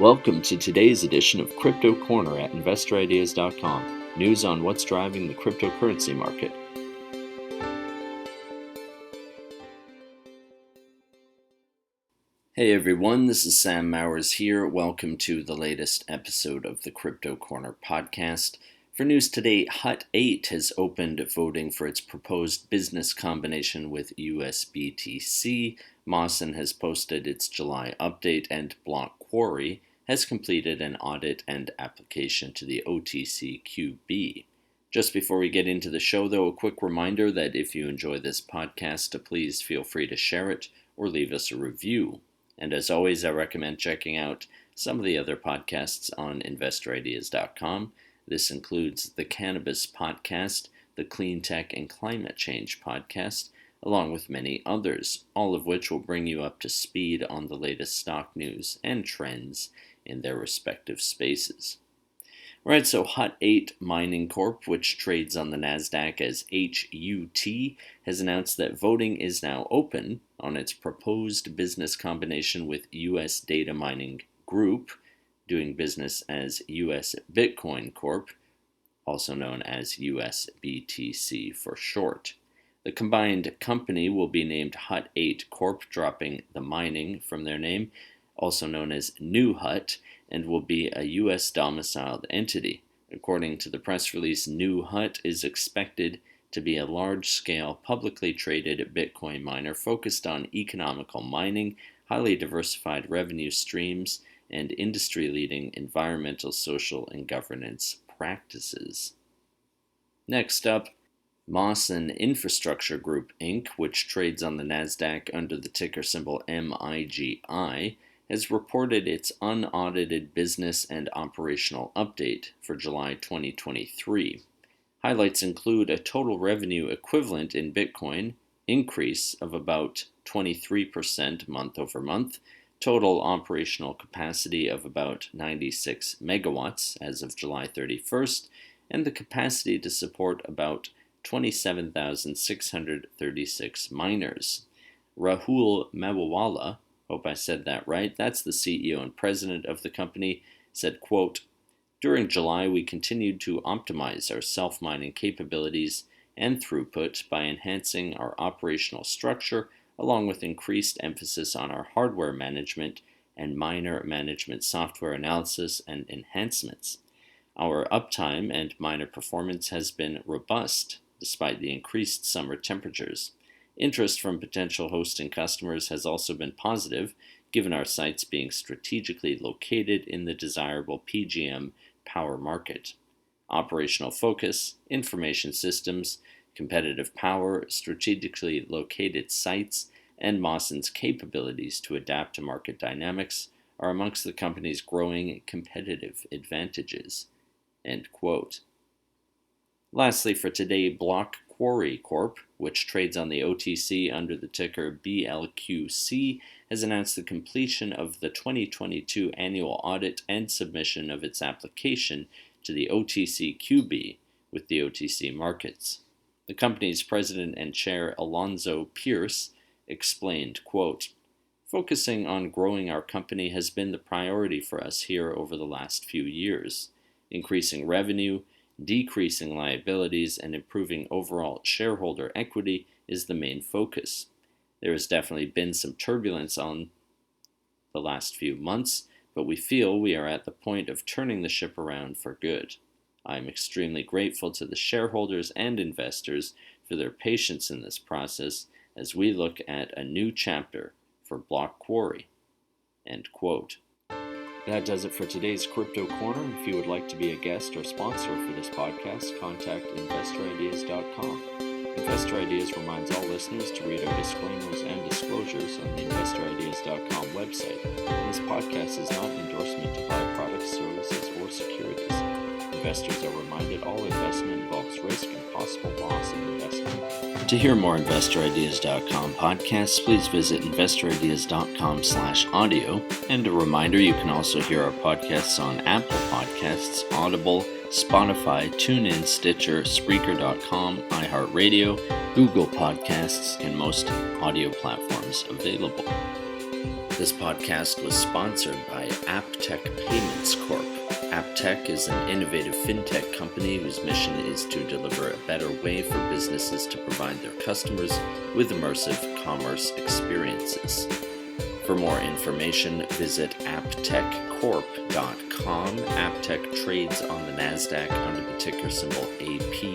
Welcome to today's edition of Crypto Corner at InvestorIdeas.com. News on what's driving the cryptocurrency market. Hey everyone, this is Sam Mowers here. Welcome to the latest episode of the Crypto Corner podcast. For news today, Hut 8 has opened voting for its proposed business combination with USBTC. Mawson has posted its July update, and Block Quarry has completed an audit and application to the OTC QB. Just before we get into the show, though, a quick reminder that if you enjoy this podcast, please feel free to share it or leave us a review. And as always, I recommend checking out some of the other podcasts on InvestorIdeas.com. This includes the Cannabis Podcast, the Clean Tech and Climate Change Podcast, along with many others, all of which will bring you up to speed on the latest stock news and trends in their respective spaces. Alright, so Hut 8 Mining Corp, which trades on the Nasdaq as HUT, has announced that voting is now open on its proposed business combination with US Data Mining Group, doing business as US Bitcoin Corp, also known as USBTC for short. The combined company will be named Hut 8 Corp, dropping the mining from their name, also known as New Hut, and will be a US domiciled entity. According to the press release, New Hut is expected to be a large-scale, publicly traded Bitcoin miner focused on economical mining, highly diversified revenue streams, and industry-leading environmental, social, and governance practices. Next up, Mawson Infrastructure Group, Inc., which trades on the Nasdaq under the ticker symbol MIGI, has reported its unaudited business and operational update for July 2023. Highlights include a total revenue equivalent in Bitcoin increase of about 23% month over month, total operational capacity of about 96 megawatts as of July 31st, and the capacity to support about 27,636 miners. Rahul Mewawala, hope I said that right, that's the CEO and president of the company, said, quote, "During July, we continued to optimize our self-mining capabilities and throughput by enhancing our operational structure, along with increased emphasis on our hardware management and miner management software analysis and enhancements. Our uptime and miner performance has been robust, despite the increased summer temperatures. Interest from potential hosting customers has also been positive, given our sites being strategically located in the desirable PJM power market. Operational focus, information systems, competitive power, strategically located sites, and Mawson's capabilities to adapt to market dynamics are amongst the company's growing competitive advantages." End quote. Lastly for today, Block Quarry Corp, which trades on the OTC under the ticker BLQC, has announced the completion of the 2022 annual audit and submission of its application to the OTC QB with the OTC markets. The company's president and chair, Alonzo Pierce, explained, quote, "Focusing on growing our company has been the priority for us here over the last few years. Increasing revenue, decreasing liabilities, and improving overall shareholder equity is the main focus. There has definitely been some turbulence on the last few months, but we feel we are at the point of turning the ship around for good. I am extremely grateful to the shareholders and investors for their patience in this process as we look at a new chapter for Block Quarry." End quote. That does it for today's Crypto Corner. If you would like to be a guest or sponsor for this podcast, contact InvestorIdeas.com. Investor Ideas reminds all listeners to read our disclaimers and disclosures on the InvestorIdeas.com website. This podcast is not an endorsement to buy products, services, or securities. Investors are reminded all investment involves risk and possible loss in investment. To hear more InvestorIdeas.com podcasts, please visit InvestorIdeas.com/audio. And a reminder, you can also hear our podcasts on Apple Podcasts, Audible, Spotify, TuneIn, Stitcher, Spreaker.com, iHeartRadio, Google Podcasts, and most audio platforms available. This podcast was sponsored by AppTech Payments Corp. AppTech is an innovative fintech company whose mission is to deliver a better way for businesses to provide their customers with immersive commerce experiences. For more information, visit apptechcorp.com. AppTech trades on the NasDaq under the ticker symbol AP.